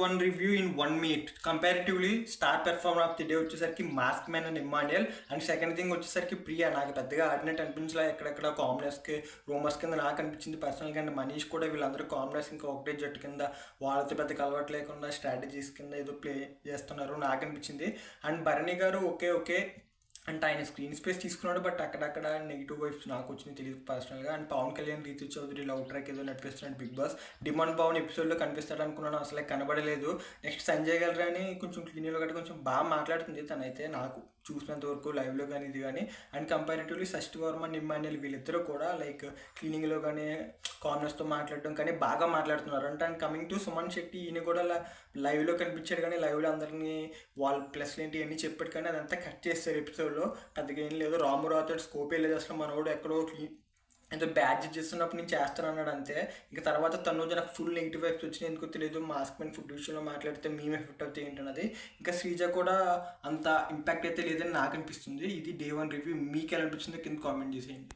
1 review in 1 meet. Comparatively star performer of the day వచ్చేసరికి mask man and Emmanuel. And second thing వచ్చేసరికి ప్రియా. నాకు పెద్దగా ఆడినట్టు అనిపించలే, ఎక్కడెక్కడ కాంబినేషన్కి రూమర్స్ కింద నాకు అనిపించింది పర్సనల్గా. అండ్ మనీష్ కూడా వీళ్ళందరూ కాంబినేషన్ ఇంకా ఒకటే జట్టు కింద వాళ్ళతో పెద్ద అలవాటు లేకుండా స్ట్రాటజీస్ కింద ఏదో ప్లే చేస్తున్నారు నాకు అనిపించింది. And Bharani garu okay okay అంటే ఆయన స్క్రీన్ స్పేస్ తీసుకున్నాడు, బట్ అక్కడక్కడ నెగిటివ్ వైబ్స్ నాకు వచ్చింది తెలియదు పర్సనల్గా. And Pavan Kalyan, Rithu Chowdary love track ఏదో నడిపిస్తున్నాడు బిగ్ బాస్. డిమాండ్ పవన్ ఎపిసోడ్లో కనిపిస్తాడు అనుకున్నాను, అసలే కనబడలేదు. నెక్స్ట్ సంజయ్ గారు కొంచెం క్లీన్లో గట్రా కొంచెం బాగా మాట్లాడుతుంది తనైతే, నాకు చూసినంత వరకు లైవ్లో కానీ ఇది కానీ. అండ్ కంపారిటివ్లీ షష్ఠి వర్మ, ఇమ్మాన్యుయల్ వీళ్ళిద్దరూ కూడా లైక్ క్లీనింగ్లో కానీ కార్నర్స్తో మాట్లాడడం కానీ బాగా మాట్లాడుతున్నారు. And coming to Suman Shetty, ఈయన కూడా లైవ్లో కనిపించాడు కానీ లైవ్లో అందరినీ వాళ్ళ ప్లస్లు ఏంటి అన్నీ చెప్పాడు కానీ అదంతా కట్ చేస్తారు ఎపిసోడ్లో. పెద్దగా ఏం లేదు, రాము రావుతో స్కోపే లేదు అసలు. మనోడు ఎక్కడో ఏదో బ్యాడ్జ్ చేస్తున్నప్పుడు నేను చేస్తాను అన్నాడు అంతే. ఇంకా తర్వాత తను నాకు ఫుల్ నెగిటివ్ వైబ్స్ వచ్చినాయి, ఎందుకో తెలియదు. మాస్క్ మ్యాన్ ఫుడ్ విషయంలో మాట్లాడితే మేము ఎఫెక్ట్ అవుతాయి ఏంటన్నది. ఇంకా శ్రీజ కూడా అంత ఇంపాక్ట్ అయితే లేదని నాకు అనిపిస్తుంది. ఇది డే 1 రివ్యూ. మీకు ఎలా అనిపించిందో కింద కామెంట్ చేసేయండి.